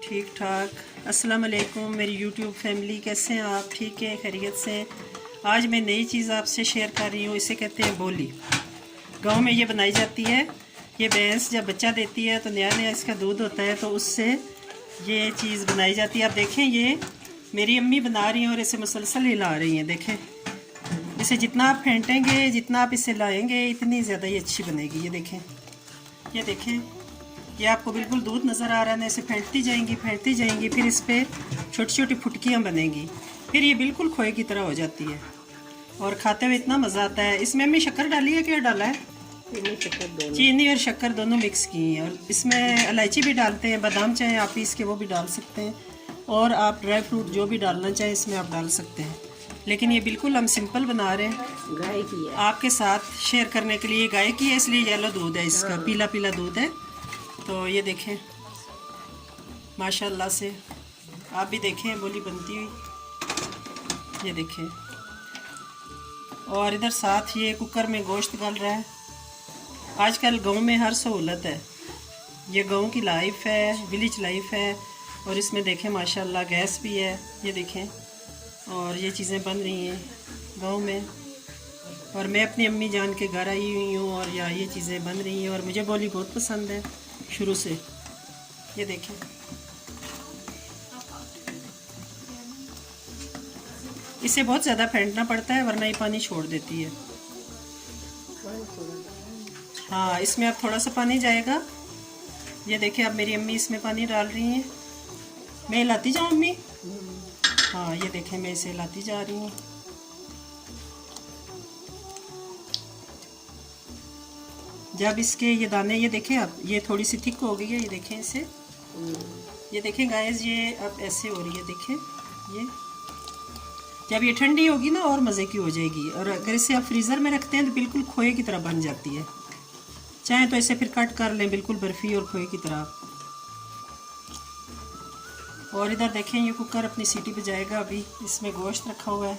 ठीक ठाक। अस्सलाम वालेकुम मेरी यूट्यूब फैमिली, कैसे हैं आप? ठीक है, खैरियत से। आज मैं नई चीज़ आपसे शेयर कर रही हूँ। इसे कहते हैं बोली। गांव में ये बनाई जाती है। ये भैंस जब बच्चा देती है तो नया नया इसका दूध होता है, तो उससे ये चीज़ बनाई जाती है। आप देखें, ये मेरी अम्मी बना रही हैं और इसे मुसलसल हिला रही हैं। देखें, इसे जितना आप फेंटेंगे, जितना आप इसे लाएंगे, इतनी ज़्यादा ये अच्छी बनेगी। ये देखें, ये देखें, ये आपको बिल्कुल दूध नज़र आ रहा है ना। इसे फेंटती जाएंगी, फिर इस पर छोटी छोटी फुटकियाँ बनेंगी। फिर ये बिल्कुल खोए की तरह हो जाती है और खाते हुए इतना मज़ा आता है। इसमें अम्मी शक्कर डाली है, क्या डाला है? चीनी और शक्कर दोनों मिक्स की हैं। और इसमें इलायची भी डालते हैं, बादाम चाहे आप पीस के वो भी डाल सकते हैं, और आप ड्राई फ्रूट जो भी डालना चाहें इसमें आप डाल सकते हैं। लेकिन ये बिल्कुल हम सिंपल बना रहे हैं, गाय की है, आपके साथ शेयर करने के लिए। गाय की है इसलिए येलो दूध है इसका, पीला पीला दूध है। तो ये देखें, माशाल्लाह से आप भी देखें बोली बनती हुई। ये देखें, और इधर साथ ये कुकर में गोश्त गल रहा है। आजकल गांव में हर सहूलत है। ये गांव की लाइफ है, विलेज लाइफ है। और इसमें देखें माशाल्लाह गैस भी है। ये देखें, और ये चीज़ें बन रही हैं गांव में। और मैं अपनी अम्मी जान के घर आई हुई हूँ और यहाँ ये चीज़ें बन रही हैं। और मुझे बोली बहुत पसंद है शुरू से। ये देखें, इसे बहुत ज़्यादा फेंटना पड़ता है वरना ये पानी छोड़ देती है। हाँ, इसमें अब थोड़ा सा पानी जाएगा। ये देखिए, अब मेरी अम्मी इसमें पानी डाल रही हैं। मैं हिलाती जाऊँ अम्मी? हाँ, ये देखें, मैं इसे हिलाती जा रही हूँ। जब इसके ये दाने, ये देखें, अब ये थोड़ी सी थिक हो गई है। ये देखें इसे, ये देखें गाइस, ये अब ऐसे हो रही है। देखें, ये जब ये ठंडी होगी ना और मज़े की हो जाएगी। और अगर इसे आप फ्रीज़र में रखते हैं तो बिल्कुल खोए की तरह बन जाती है। चाहे तो इसे फिर कट कर लें बिल्कुल बर्फ़ी और खोए की तरह। और इधर देखें, ये कुकर अपनी सीटी पे जाएगा। अभी इसमें गोश्त रखा हुआ है।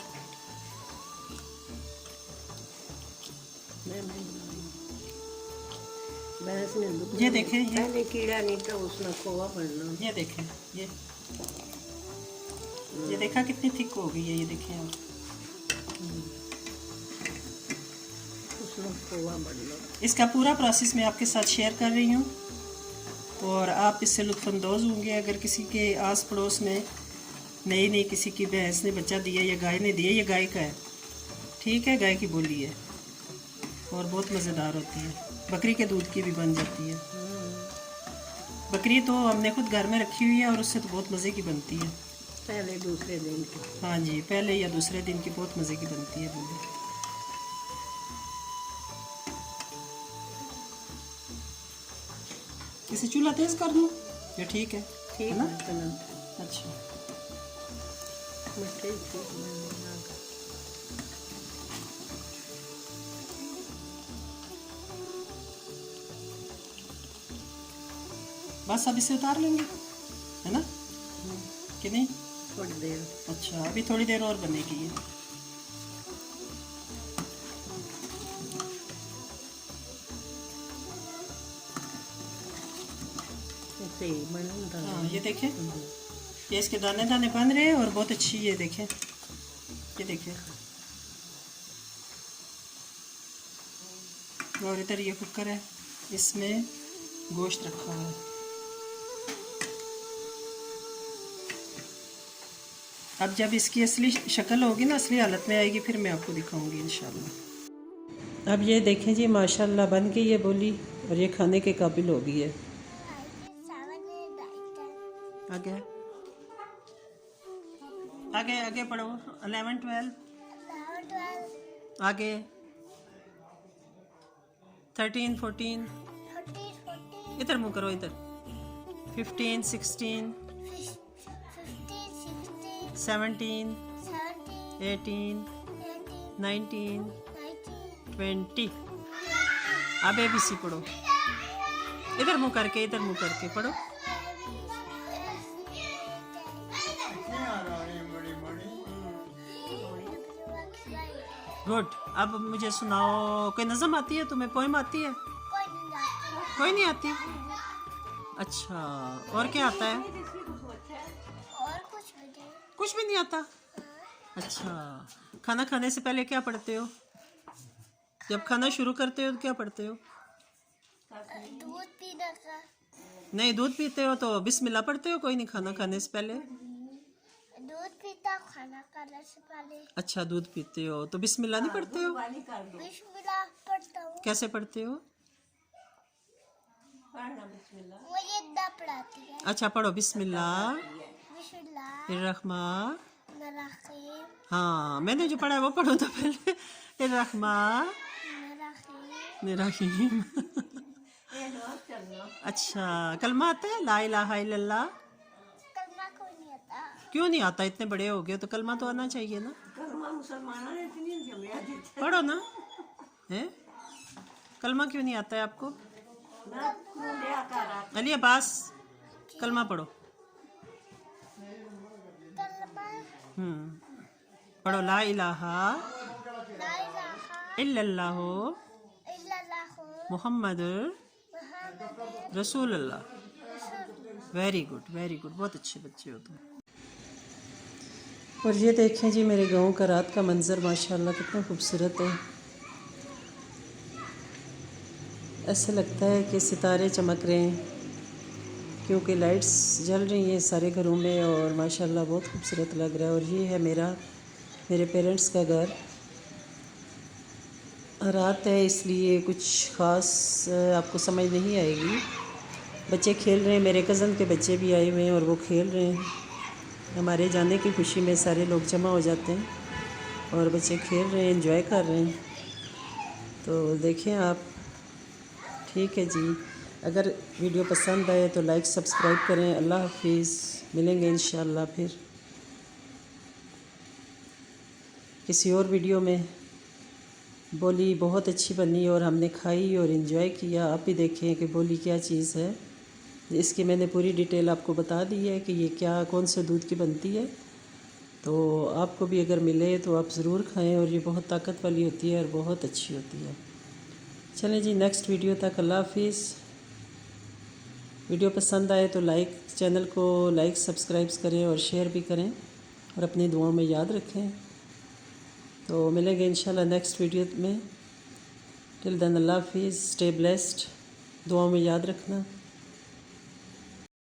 ये देखें, ये कीड़ा नहीं था उसमें खोआ पड़ना। ये देखें, ये देखा कितनी थिक हो गई है। ये देखें आप, उसमें खोआ पड़ना। इसका पूरा प्रोसेस मैं आपके साथ शेयर कर रही हूँ और आप इससे लुत्फ़अंदोज़ होंगे। अगर किसी के आस पड़ोस में नई किसी की भैंस ने बच्चा दिया या गाय ने दिया, ये गाय का है, ठीक है, गाय की बोली है और बहुत मज़ेदार होती है। बकरी के दूध की भी बन जाती है। बकरी तो हमने खुद घर में रखी हुई है और उससे तो बहुत मज़े की बनती है। पहले दूसरे दिन की, हाँ जी, पहले या दूसरे दिन की बहुत मज़े की बनती है बोली। इसे चूल्हा तेज कर दूँ या ठीक है? ठीक ना? है। अच्छा, बस अब इसे उतार लेंगे, है ना कि नहीं? थोड़ी देर। अच्छा, अभी थोड़ी देर और बनेगी ये। हाँ, ये देखें, ये इसके दाने दाने बन रहे हैं और बहुत अच्छी। ये देखें, ये देखें, और इधर ये कुकर है, इसमें गोश्त रखा हुआ है। अब जब इसकी असली शक्ल होगी ना, असली हालत में आएगी, फिर मैं आपको दिखाऊंगी इंशाल्लाह। अब ये देखें जी, माशाल्लाह बन गई है बोली और ये खाने के काबिल हो गई है। आगे आगे आगे पढ़ो, 11 12 आगे 13 14, इधर मुँह करो, इधर 15 16 17 18 19 20। अब ABC पढ़ो, इधर मुँह करके, इधर मुँह करके पढ़ो। गुड। अब मुझे सुनाओ, कोई नज़म आती है तुम्हें? पोइम आती है? कोई नहीं आती। अच्छा, और क्या आता है? और कुछ भी नहीं। कुछ भी नहीं आता। अच्छा, खाना खाने से पहले क्या पढ़ते हो? जब खाना शुरू करते हो तो क्या पढ़ते हो? दूध पीने का। नहीं, दूध पीते हो तो बिस्मिल्लाह पढ़ते हो? कोई नहीं, खाना खाने से पहले? दूध पीता हूँ खाना खाने से पहले। अच्छा, दूध पीते हो तो बिस्मिल्लाह नहीं पढ़ते हो? बिस्मिल्लाह पढ़ता हूँ। कैसे पढ़ते हो? मुझे इतना पढ़ाती है। अच्छा, पढ़ो। बिस्मिल्लाह बिस्मिल्लाह रहमान। रहीम हाँ, मैंने जो पढ़ा है वो पढ़ो तो पहले। रहमान रहीम। अच्छा, कलमा आता है? ला इलाहा इल्लल्लाह। कलमा को नहीं आता। क्यों नहीं आता? इतने बड़े हो गए तो कलमा तो आना चाहिए ना। पढ़ो ना। हैं? कलमा क्यों नहीं आता है आपको? अली अब्बास, कलमा पढ़ो। कलमा पढ़ो। ला इलाहा ला इलाहा इल्लल्लाह इल्लल्लाहु मुहम्मद मुहम्मद रसूलुल्लाह। रसूलुल्लाह। वेरी गुड, वेरी गुड, बहुत अच्छे बच्चे हो तुम। और ये देखें जी, मेरे गांव का रात का मंज़र माशाल्लाह कितना खूबसूरत है। ऐसा लगता है कि सितारे चमक रहे हैं, क्योंकि लाइट्स जल रही हैं सारे घरों में और माशाल्लाह बहुत खूबसूरत लग रहा है। और ये है मेरे पेरेंट्स का घर। रात है इसलिए कुछ ख़ास आपको समझ नहीं आएगी। बच्चे खेल रहे हैं, मेरे कज़न के बच्चे भी आए हुए हैं और वो खेल रहे हैं। हमारे जाने की खुशी में सारे लोग जमा हो जाते हैं और बच्चे खेल रहे हैं, एंजॉय कर रहे हैं। तो देखें आप। ठीक है जी, अगर वीडियो पसंद आए तो लाइक सब्सक्राइब करें। अल्लाह हाफिज़, मिलेंगे इंशाअल्लाह फिर किसी और वीडियो में। बोली बहुत अच्छी बनी और हमने खाई और इन्जॉय किया। आप भी देखें कि बोली क्या चीज़ है। इसकी मैंने पूरी डिटेल आपको बता दी है कि ये क्या कौन से दूध की बनती है। तो आपको भी अगर मिले तो आप ज़रूर खाएं और ये बहुत ताकत वाली होती है और बहुत अच्छी होती है। चलें जी, नेक्स्ट वीडियो तक अल्लाह हाफिज़। वीडियो पसंद आए तो चैनल को लाइक सब्सक्राइब करें और शेयर भी करें और अपनी दुआओं में याद रखें। तो मिलेंगे इंशाल्लाह नेक्स्ट वीडियो में। टिल देन अल्लाह हाफिज़, स्टे ब्लेस्ड, दुआओं में याद रखना।